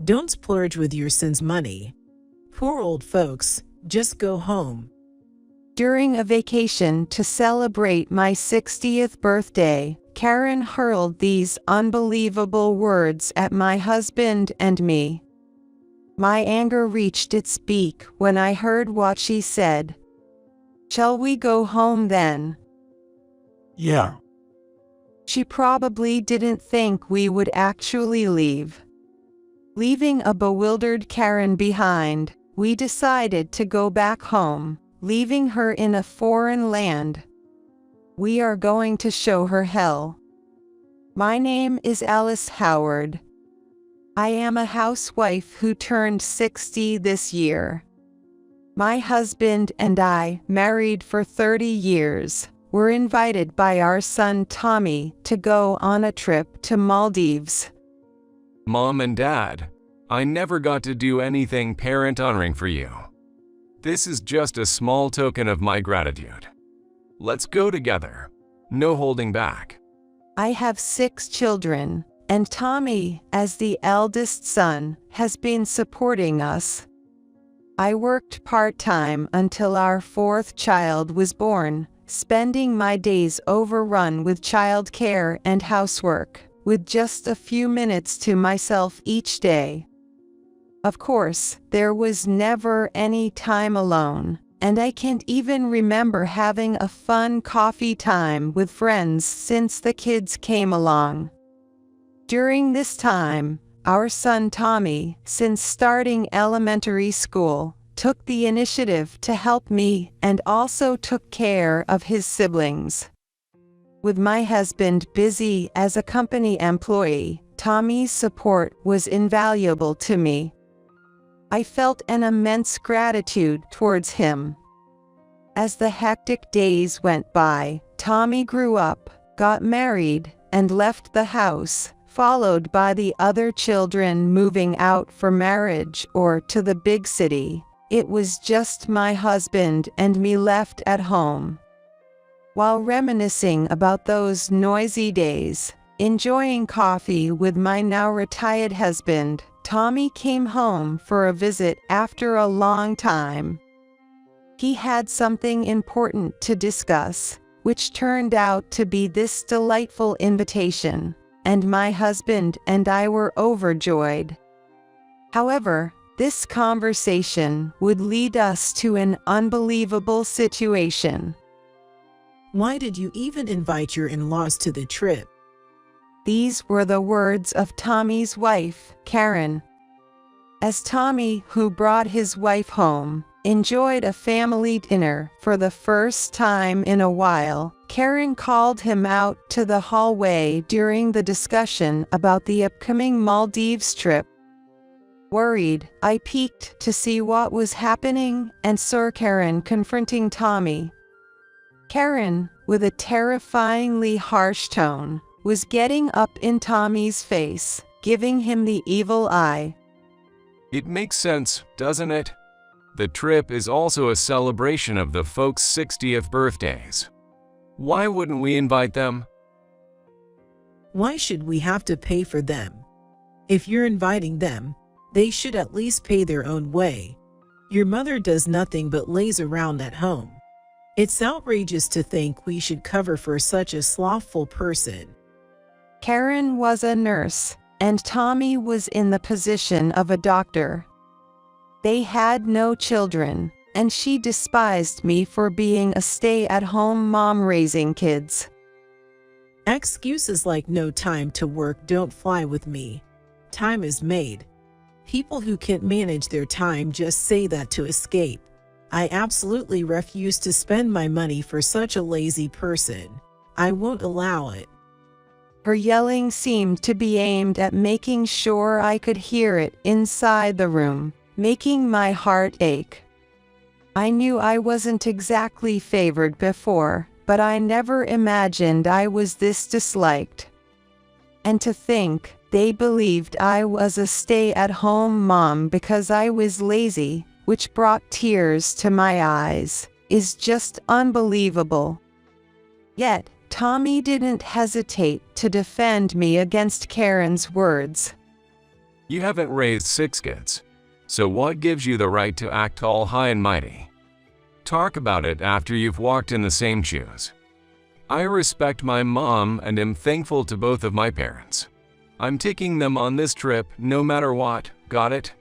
Don't splurge with your son's money. Poor old folks, just go home. During a vacation to celebrate my 60th birthday, Karen hurled these unbelievable words at my husband and me. My anger reached its peak when I heard what she said. "Shall we go home then?" Yeah. She probably didn't think we would actually leave. Leaving a bewildered Karen behind, we decided to go back home, leaving her in a foreign land. We are going to show her hell. My name is Alice Howard. I am a housewife who turned 60 this year. My husband and I, married for 30 years, were invited by our son Tommy to go on a trip to Maldives. Mom and Dad, I never got to do anything parent-honoring for you. This is just a small token of my gratitude. Let's go together. No holding back. I have 6 children, and Tommy, as the eldest son, has been supporting us. I worked part-time until our 4th child was born, spending my days overrun with childcare and housework, with just a few minutes to myself each day. Of course, there was never any time alone, and I can't even remember having a fun coffee time with friends since the kids came along. During this time, our son Tommy, since starting elementary school, took the initiative to help me and also took care of his siblings. With my husband busy as a company employee, Tommy's support was invaluable to me. I felt an immense gratitude towards him. As the hectic days went by, Tommy grew up, got married, and left the house, followed by the other children moving out for marriage or to the big city. It was just my husband and me left at home. While reminiscing about those noisy days, enjoying coffee with my now retired husband, Tommy came home for a visit after a long time. He had something important to discuss, which turned out to be this delightful invitation, and my husband and I were overjoyed. However, this conversation would lead us to an unbelievable situation. Why did you even invite your in-laws to the trip? These were the words of Tommy's wife, Karen. As Tommy, who brought his wife home, enjoyed a family dinner for the first time in a while, Karen called him out to the hallway during the discussion about the upcoming Maldives trip. Worried, I peeked to see what was happening and saw Karen confronting Tommy. Karen, with a terrifyingly harsh tone, was getting up in Tommy's face, giving him the evil eye. It makes sense, doesn't it? The trip is also a celebration of the folks' 60th birthdays. Why wouldn't we invite them? Why should we have to pay for them? If you're inviting them, they should at least pay their own way. Your mother does nothing but lays around at home. It's outrageous to think we should cover for such a slothful person. Karen was a nurse, and Tommy was in the position of a doctor. They had no children, and she despised me for being a stay-at-home mom raising kids. Excuses like no time to work don't fly with me. Time is made. People who can't manage their time just say that to escape. I absolutely refuse to spend my money for such a lazy person. I won't allow it. Her yelling seemed to be aimed at making sure I could hear it inside the room, making my heart ache. I knew I wasn't exactly favored before, but I never imagined I was this disliked. And to think they believed I was a stay-at-home mom because I was lazy, which brought tears to my eyes, is just unbelievable. Yet, Tommy didn't hesitate to defend me against Karen's words. You haven't raised 6 kids, so what gives you the right to act all high and mighty? Talk about it after you've walked in the same shoes. I respect my mom and am thankful to both of my parents. I'm taking them on this trip no matter what, got it?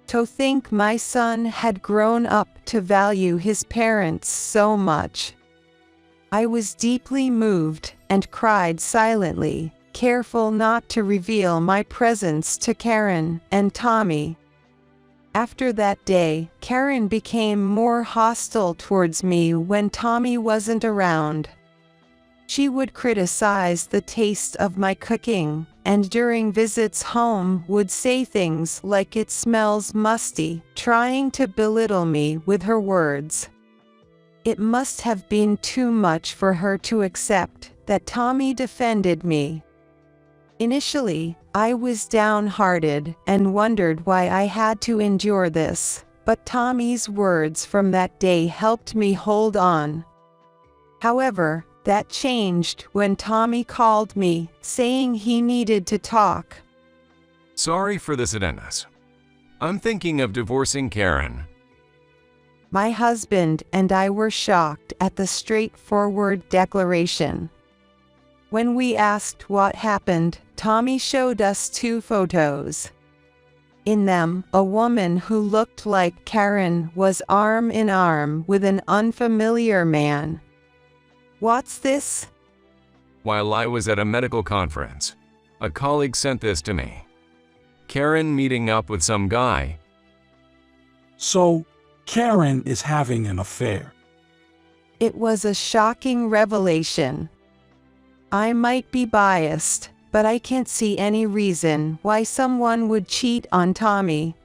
To think my son had grown up to value his parents so much. I was deeply moved and cried silently, careful not to reveal my presence to Karen and Tommy. After that day, Karen became more hostile towards me when Tommy wasn't around. She would criticize the taste of my cooking, and during visits home would say things like "it smells musty," trying to belittle me with her words. It must have been too much for her to accept that Tommy defended me. Initially, I was downhearted and wondered why I had to endure this, but Tommy's words from that day helped me hold on. However, that changed when Tommy called me, saying he needed to talk. Sorry for this, Dennis. I'm thinking of divorcing Karen. My husband and I were shocked at the straightforward declaration. When we asked what happened, Tommy showed us 2 photos. In them, a woman who looked like Karen was arm in arm with an unfamiliar man. What's this? While I was at a medical conference, a colleague sent this to me. Karen meeting up with some guy. So, Karen is having an affair. It was a shocking revelation. I might be biased, but I can't see any reason why someone would cheat on Tommy.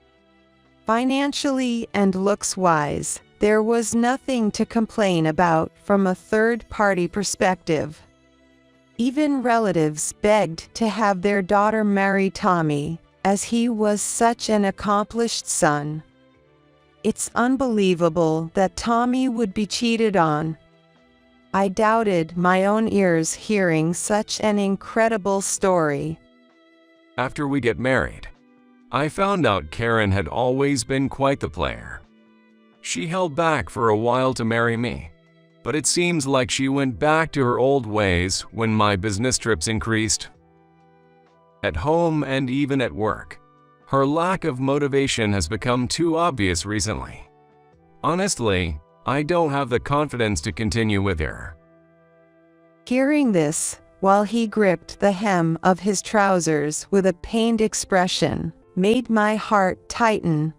Financially and looks-wise, there was nothing to complain about from a third-party perspective. Even relatives begged to have their daughter marry Tommy, as he was such an accomplished son. It's unbelievable that Tommy would be cheated on. I doubted my own ears hearing such an incredible story. After we get married, I found out Karen had always been quite the player. She held back for a while to marry me, but it seems like she went back to her old ways when my business trips increased. At home and even at work, her lack of motivation has become too obvious recently. Honestly, I don't have the confidence to continue with her. Hearing this, while he gripped the hem of his trousers with a pained expression, made my heart tighten.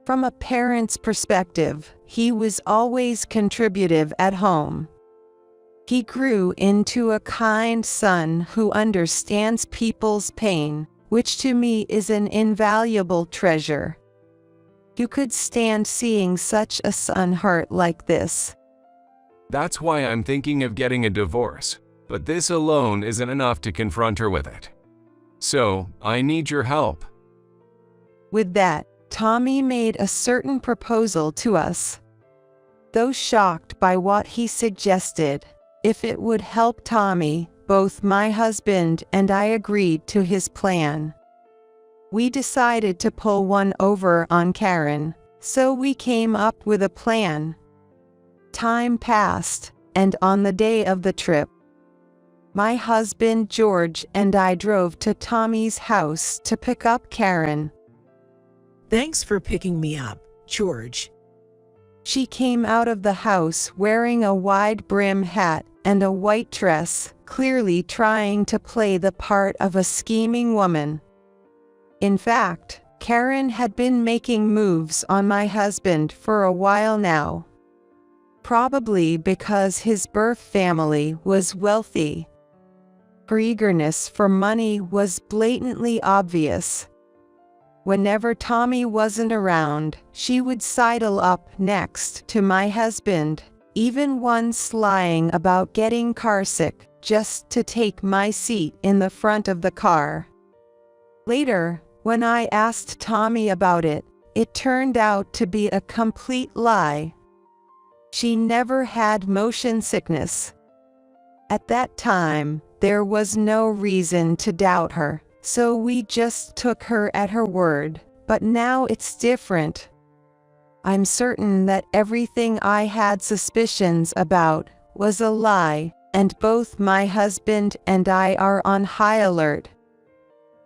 From a parent's perspective, he was always contributive at home. He grew into a kind son who understands people's pain, which to me is an invaluable treasure. Who could stand seeing such a son hurt like this? That's why I'm thinking of getting a divorce, but this alone isn't enough to confront her with it. So, I need your help. With that, Tommy made a certain proposal to us. Though shocked by what he suggested, if it would help Tommy, both my husband and I agreed to his plan. We decided to pull one over on Karen, so we came up with a plan. Time passed, and on the day of the trip, my husband George and I drove to Tommy's house to pick up Karen. Thanks for picking me up, George. She came out of the house wearing a wide brim hat and a white dress, clearly trying to play the part of a scheming woman. In fact, Karen had been making moves on my husband for a while now. Probably because his birth family was wealthy. Her eagerness for money was blatantly obvious. Whenever Tommy wasn't around, she would sidle up next to my husband, even once lying about getting carsick just to take my seat in the front of the car. Later, when I asked Tommy about it, it turned out to be a complete lie. She never had motion sickness. At that time, there was no reason to doubt her, so we just took her at her word, but now it's different. I'm certain that everything I had suspicions about was a lie, and both my husband and I are on high alert.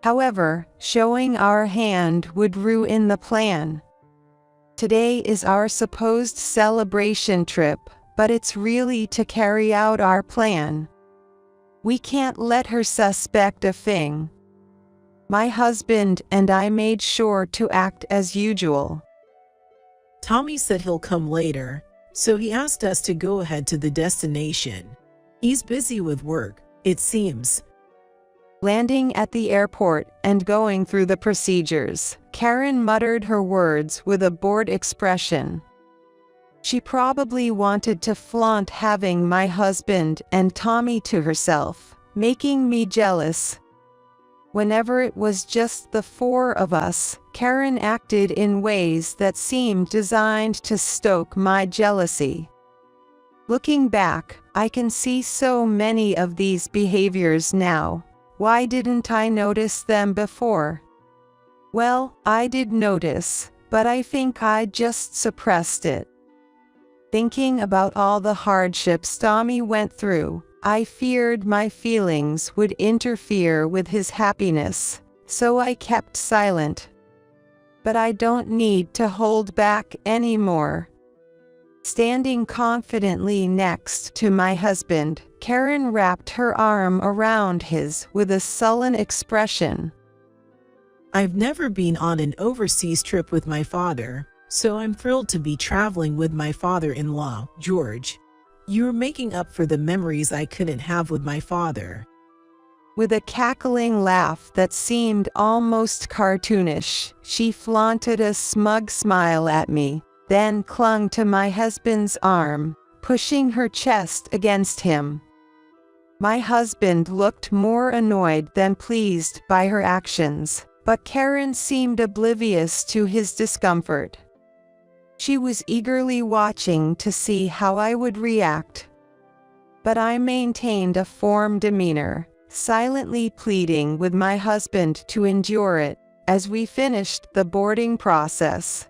However, showing our hand would ruin the plan. Today is our supposed celebration trip, but it's really to carry out our plan. We can't let her suspect a thing. My husband and I made sure to act as usual. Tommy said he'll come later, so he asked us to go ahead to the destination. He's busy with work, it seems. Landing at the airport and going through the procedures, Karen muttered her words with a bored expression. She probably wanted to flaunt having my husband and Tommy to herself, making me jealous. Whenever it was just the four of us, Karen acted in ways that seemed designed to stoke my jealousy. Looking back, I can see so many of these behaviors now. Why didn't I notice them before? Well, I did notice, but I think I just suppressed it. Thinking about all the hardships Tommy went through, I feared my feelings would interfere with his happiness, so I kept silent. But I don't need to hold back anymore. Standing confidently next to my husband, Karen wrapped her arm around his with a sullen expression. I've never been on an overseas trip with my father, so I'm thrilled to be traveling with my father-in-law, George. You're making up for the memories I couldn't have with my father. With a cackling laugh that seemed almost cartoonish, she flaunted a smug smile at me, then clung to my husband's arm, pushing her chest against him. My husband looked more annoyed than pleased by her actions, but Karen seemed oblivious to his discomfort. She was eagerly watching to see how I would react. But I maintained a firm demeanor, silently pleading with my husband to endure it, as we finished the boarding process.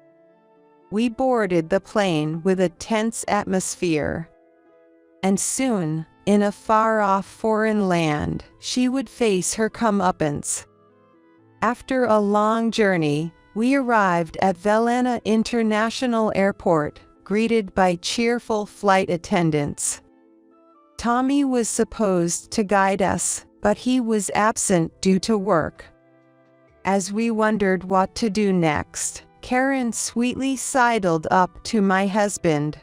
We boarded the plane with a tense atmosphere. And soon, in a far-off foreign land, she would face her comeuppance. After a long journey, we arrived at Vellena International Airport, greeted by cheerful flight attendants. Tommy was supposed to guide us, but he was absent due to work. As we wondered what to do next, Karen sweetly sidled up to my husband.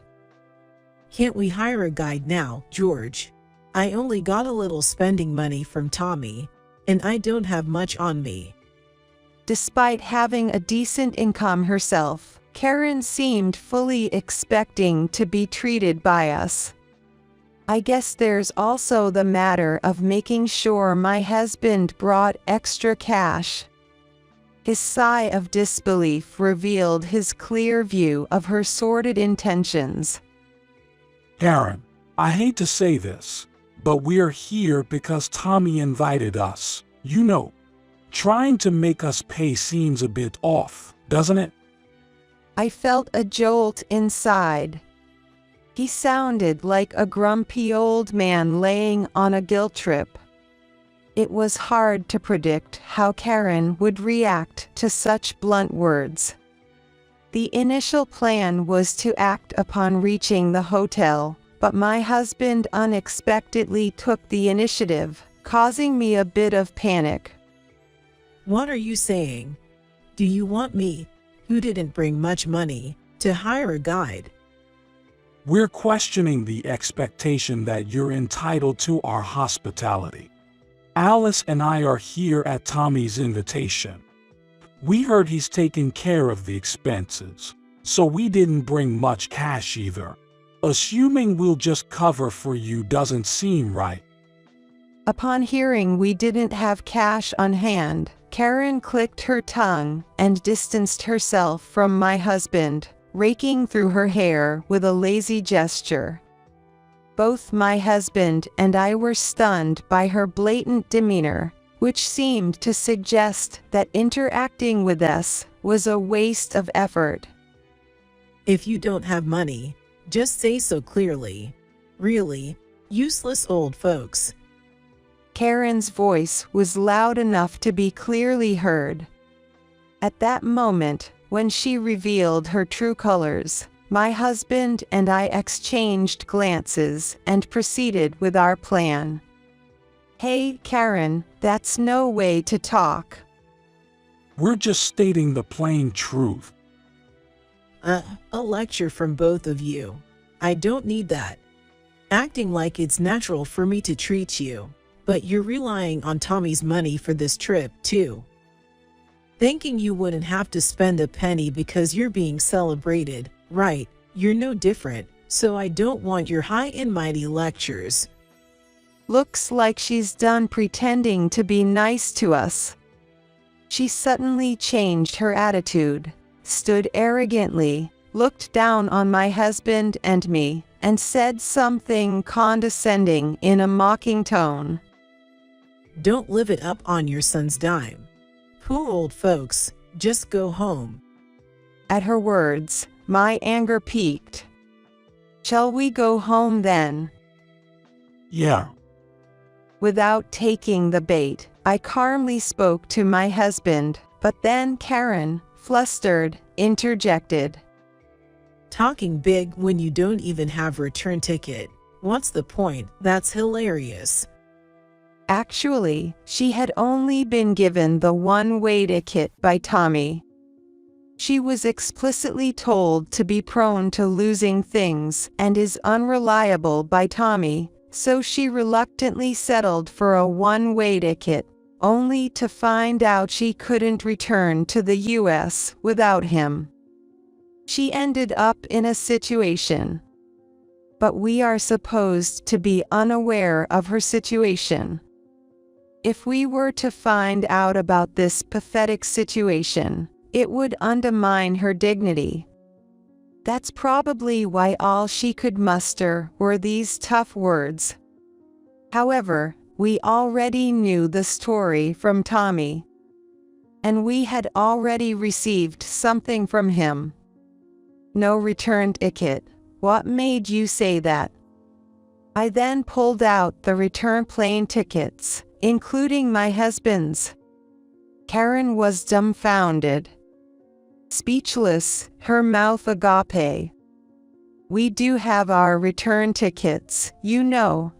Can't we hire a guide now, George? I only got a little spending money from Tommy, and I don't have much on me. Despite having a decent income herself, Karen seemed fully expecting to be treated by us. I guess there's also the matter of making sure my husband brought extra cash. His sigh of disbelief revealed his clear view of her sordid intentions. Karen, I hate to say this, but we're here because Tommy invited us. You know, trying to make us pay seems a bit off, doesn't it? I felt a jolt inside. He sounded like a grumpy old man laying on a guilt trip. It was hard to predict how Karen would react to such blunt words. The initial plan was to act upon reaching the hotel, but my husband unexpectedly took the initiative, causing me a bit of panic. What are you saying? Do you want me, who didn't bring much money, to hire a guide? We're questioning the expectation that you're entitled to our hospitality. Alice and I are here at Tommy's invitation. We heard he's taking care of the expenses, so we didn't bring much cash either. Assuming we'll just cover for you doesn't seem right. Upon hearing we didn't have cash on hand, Karen clicked her tongue and distanced herself from my husband, raking through her hair with a lazy gesture. Both my husband and I were stunned by her blatant demeanor, which seemed to suggest that interacting with us was a waste of effort. If you don't have money, just say so clearly. Really, useless old folks. Karen's voice was loud enough to be clearly heard. At that moment, when she revealed her true colors, my husband and I exchanged glances and proceeded with our plan. Hey, Karen, that's no way to talk. We're just stating the plain truth. A lecture from both of you. I don't need that. Acting like it's natural for me to treat you, but you're relying on Tommy's money for this trip, too. Thinking you wouldn't have to spend a penny because you're being celebrated, right? You're no different, so I don't want your high and mighty lectures. Looks like she's done pretending to be nice to us. She suddenly changed her attitude, stood arrogantly, looked down on my husband and me, and said something condescending in a mocking tone. Don't live it up on your son's dime. Poor old folks, just go home. At her words, my anger peaked. Shall we go home then? Yeah. Without taking the bait, I calmly spoke to my husband, but then Karen, flustered, interjected. Talking big when you don't even have a return ticket. What's the point? That's hilarious. Actually, she had only been given the one-way ticket by Tommy. She was explicitly told to be prone to losing things and is unreliable by Tommy, so she reluctantly settled for a one-way ticket, only to find out she couldn't return to the US without him. She ended up in a situation. But we are supposed to be unaware of her situation. If we were to find out about this pathetic situation, it would undermine her dignity. That's probably why all she could muster were these tough words. However, we already knew the story from Tommy. And we had already received something from him. No return ticket. What made you say that? I then pulled out the return plane tickets, including my husband's. Karen was dumbfounded. Speechless, her mouth agape. We do have our return tickets, you know.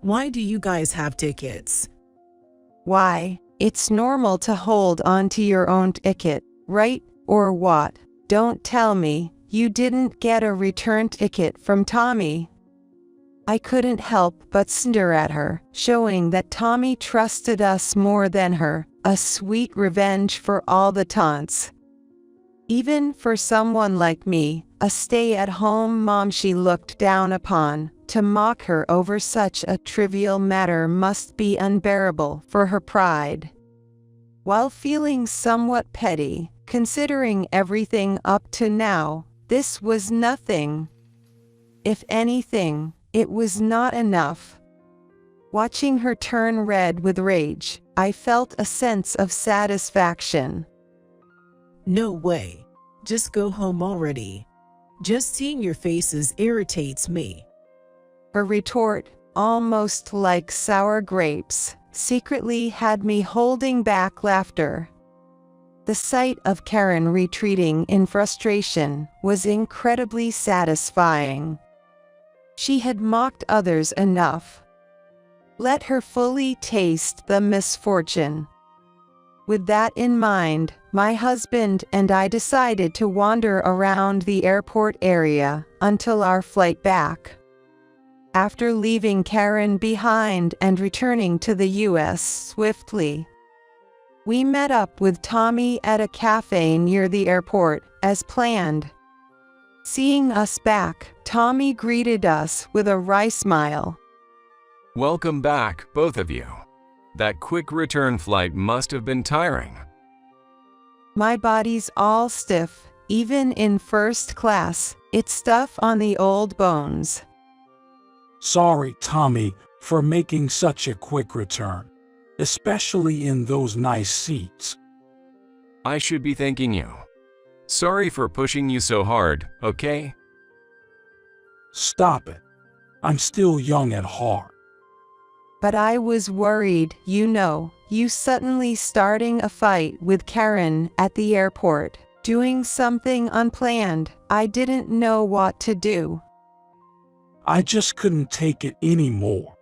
Why do you guys have tickets? Why, it's normal to hold on to your own ticket, right? Or what? Don't tell me you didn't get a return ticket from Tommy. I couldn't help but sneer at her, showing that Tommy trusted us more than her, a sweet revenge for all the taunts. Even for someone like me, a stay-at-home mom she looked down upon, to mock her over such a trivial matter must be unbearable for her pride. While feeling somewhat petty, considering everything up to now, this was nothing. If anything, it was not enough. Watching her turn red with rage, I felt a sense of satisfaction. No way. Just go home already. Just seeing your faces irritates me. Her retort, almost like sour grapes, secretly had me holding back laughter. The sight of Karen retreating in frustration was incredibly satisfying. She had mocked others enough. Let her fully taste the misfortune. With that in mind, my husband and I decided to wander around the airport area until our flight back. After leaving Karen behind and returning to the US swiftly, we met up with Tommy at a cafe near the airport, as planned. Seeing us back, Tommy greeted us with a wry smile. Welcome back, both of you. That quick return flight must have been tiring. My body's all stiff, even in first class, it's stuff on the old bones. Sorry, Tommy, for making such a quick return. especially in those nice seats. I should be thanking you. Sorry for pushing you so hard, okay? Stop it. I'm still young at heart. But I was worried, you suddenly starting a fight with Karen at the airport, doing something unplanned. I didn't know what to do. I just couldn't take it anymore.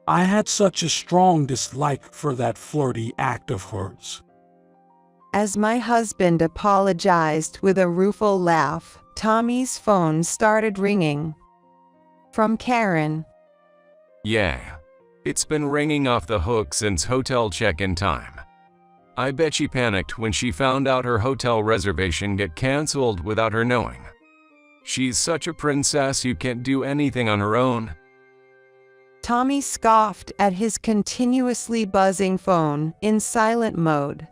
I had such a strong dislike for that flirty act of hers. As my husband apologized with a rueful laugh, Tommy's phone started ringing. From Karen. Yeah. It's been ringing off the hook since hotel check-in time. I bet she panicked when she found out her hotel reservation get canceled without her knowing. She's such a princess who can't do anything on her own. Tommy scoffed at his continuously buzzing phone in silent mode.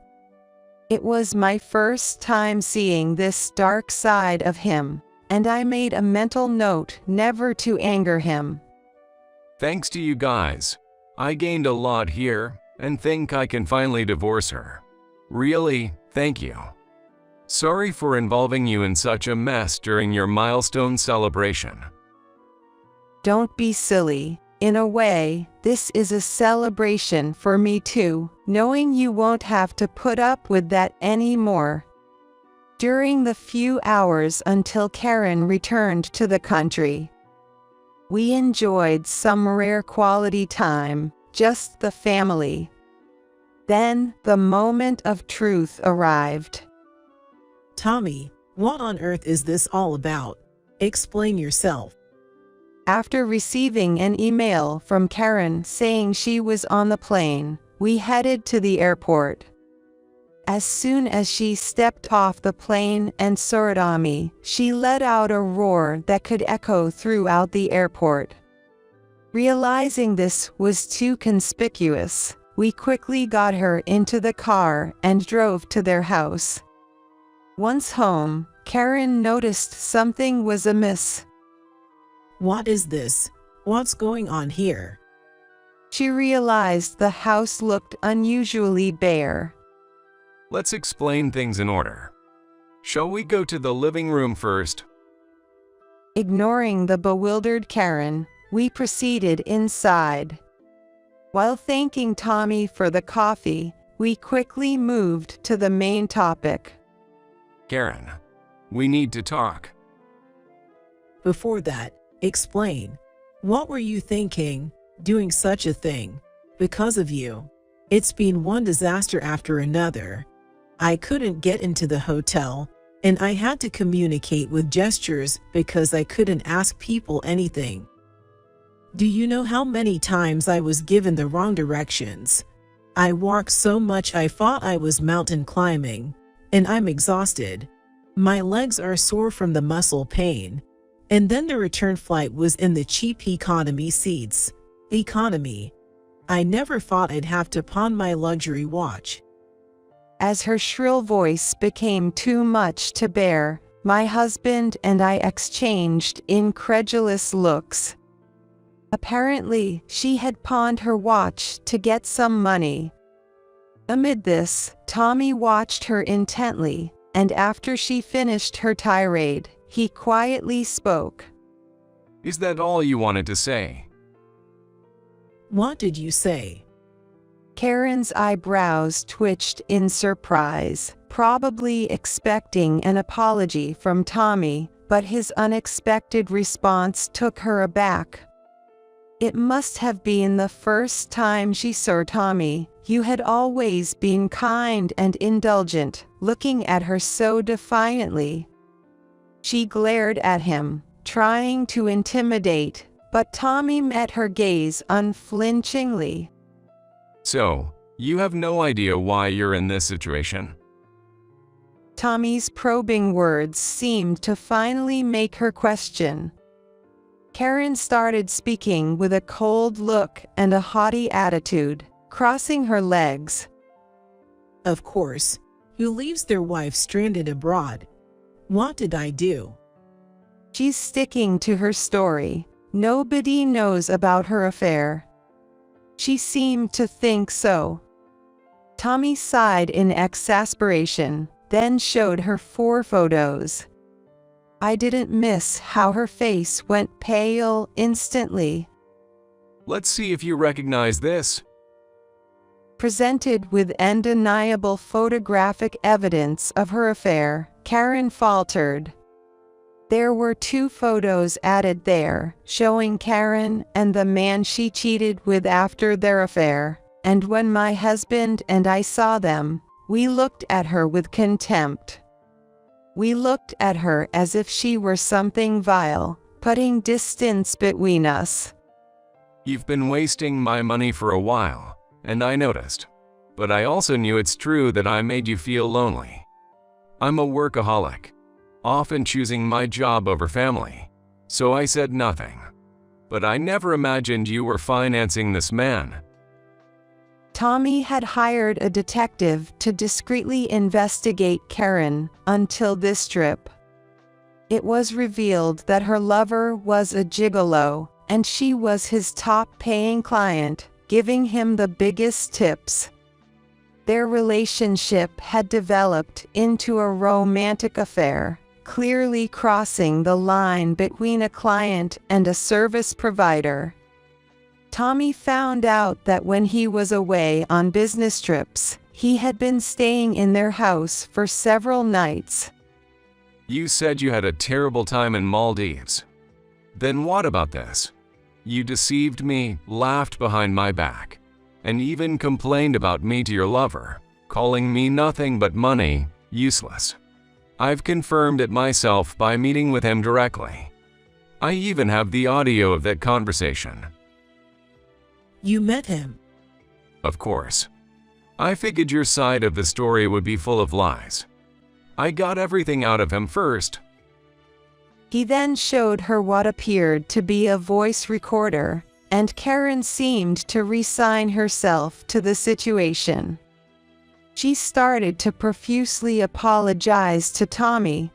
It was my first time seeing this dark side of him, and I made a mental note never to anger him. Thanks to you guys, I gained a lot here and think I can finally divorce her. Really, thank you. Sorry for involving you in such a mess during your milestone celebration. Don't be silly. In a way, this is a celebration for me too, knowing you won't have to put up with that anymore. During the few hours until Karen returned to the country, we enjoyed some rare quality time, just the family. Then, the moment of truth arrived. Tommy, what on earth is this all about? Explain yourself. After receiving an email from Karen saying she was on the plane, we headed to the airport. As soon as she stepped off the plane and saw me, she let out a roar that could echo throughout the airport. Realizing this was too conspicuous, we quickly got her into the car and drove to their house. Once home, Karen noticed something was amiss. What is this? What's going on here? She realized the house looked unusually bare. Let's explain things in order. Shall we go to the living room first? Ignoring the bewildered Karen, we proceeded inside. While thanking Tommy for the coffee, we quickly moved to the main topic. Karen, we need to talk. Before that, explain. What were you thinking, doing such a thing? Because of you. It's been one disaster after another. I couldn't get into the hotel, and I had to communicate with gestures because I couldn't ask people anything. Do you know how many times I was given the wrong directions? I walked so much I thought I was mountain climbing, and I'm exhausted. My legs are sore from the muscle pain. And then the return flight was in the cheap economy seats. Economy. I never thought I'd have to pawn my luxury watch. As her shrill voice became too much to bear, my husband and I exchanged incredulous looks. Apparently, she had pawned her watch to get some money. Amid this, Tommy watched her intently, and after she finished her tirade, he quietly spoke. Is that all you wanted to say? What did you say? Karen's eyebrows twitched in surprise, probably expecting an apology from Tommy, but his unexpected response took her aback. It must have been the first time she saw Tommy. You had always been kind and indulgent, looking at her so defiantly. She glared at him, trying to intimidate, but Tommy met her gaze unflinchingly. So, you have no idea why you're in this situation? Tommy's probing words seemed to finally make her question. Karen started speaking with a cold look and a haughty attitude, crossing her legs. Of course. Who leaves their wife stranded abroad? What did I do? She's sticking to her story. Nobody knows about her affair. She seemed to think so, Tommy sighed in exasperation, then showed her 4 photos. I didn't miss how her face went pale instantly. Let's see if you recognize this. Presented with undeniable photographic evidence of her affair, Karen faltered. There were 2 photos added there, showing Karen and the man she cheated with after their affair, and when my husband and I saw them, we looked at her with contempt. We looked at her as if she were something vile, putting distance between us. You've been wasting my money for a while, and I noticed. But I also knew it's true that I made you feel lonely. I'm a workaholic, often choosing my job over family, so I said nothing. But I never imagined you were financing this man. Tommy had hired a detective to discreetly investigate Karen until this trip. It was revealed that her lover was a gigolo, and she was his top-paying client, giving him the biggest tips. Their relationship had developed into a romantic affair, clearly crossing the line between a client and a service provider. Tommy found out that when he was away on business trips, he had been staying in their house for several nights. You said you had a terrible time in Maldives. Then what about this? You deceived me, laughed behind my back, and even complained about me to your lover, calling me nothing but money, useless. I've confirmed it myself by meeting with him directly. I even have the audio of that conversation. You met him. Of course. I figured your side of the story would be full of lies. I got everything out of him first. He then showed her what appeared to be a voice recorder, and Karen seemed to resign herself to the situation. She started to profusely apologize to Tommy.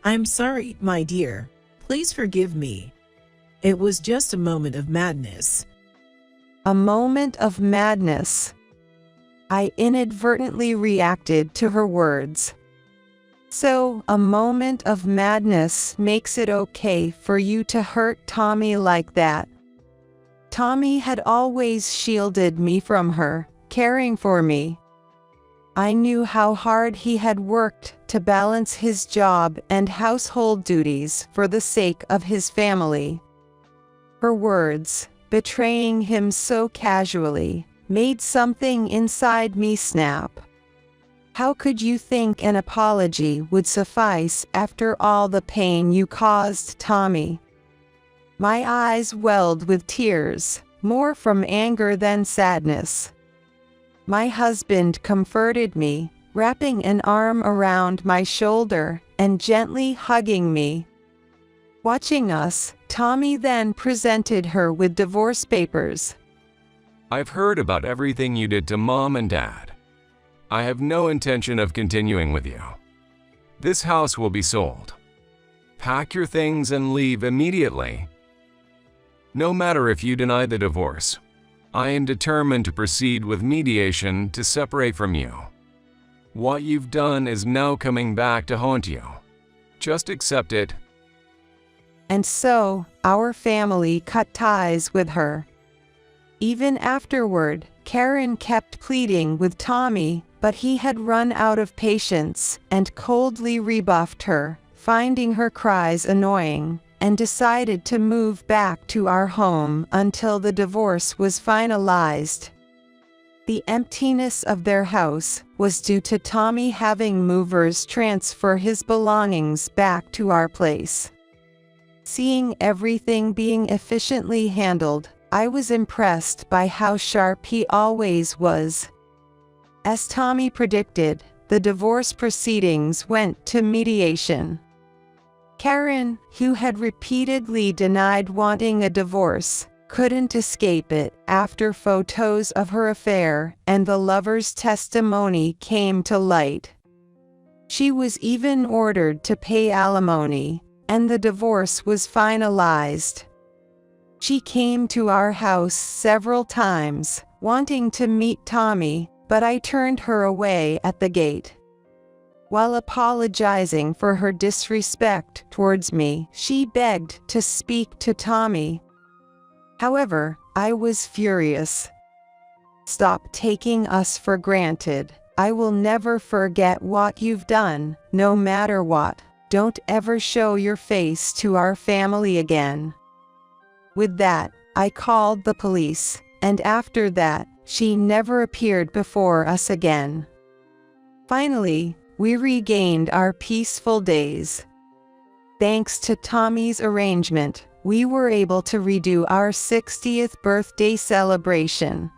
I'm sorry, my dear. Please forgive me. It was just a moment of madness. A moment of madness. I inadvertently reacted to her words. So, a moment of madness makes it okay for you to hurt Tommy like that. Tommy had always shielded me from her, caring for me. I knew how hard he had worked to balance his job and household duties for the sake of his family. Her words, betraying him so casually, made something inside me snap. How could you think an apology would suffice after all the pain you caused Tommy? My eyes welled with tears, more from anger than sadness. My husband comforted me, wrapping an arm around my shoulder and gently hugging me. Watching us, Tommy then presented her with divorce papers. I've heard about everything you did to Mom and Dad. I have no intention of continuing with you. This house will be sold. Pack your things and leave immediately. No matter if you deny the divorce, I am determined to proceed with mediation to separate from you. What you've done is now coming back to haunt you. Just accept it. And so, our family cut ties with her. Even afterward, Karen kept pleading with Tommy, but he had run out of patience and coldly rebuffed her, finding her cries annoying, and decided to move back to our home until the divorce was finalized. The emptiness of their house was due to Tommy having movers transfer his belongings back to our place. Seeing everything being efficiently handled, I was impressed by how sharp he always was. As Tommy predicted, the divorce proceedings went to mediation. Karen, who had repeatedly denied wanting a divorce, couldn't escape it after photos of her affair and the lover's testimony came to light. She was even ordered to pay alimony, and the divorce was finalized. She came to our house several times, wanting to meet Tommy, but I turned her away at the gate. While apologizing for her disrespect towards me, she begged to speak to Tommy. However, I was furious. Stop taking us for granted. I will never forget what you've done, no matter what. Don't ever show your face to our family again. With that, I called the police, and after that, she never appeared before us again. Finally, we regained our peaceful days. Thanks to Tommy's arrangement, we were able to redo our 60th birthday celebration.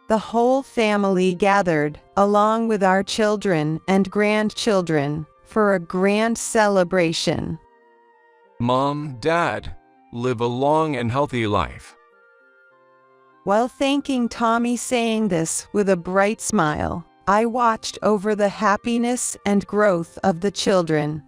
The whole family gathered, along with our children and grandchildren, for a grand celebration. Mom, Dad, live a long and healthy life. While thanking Tommy, saying this with a bright smile, I watched over the happiness and growth of the children.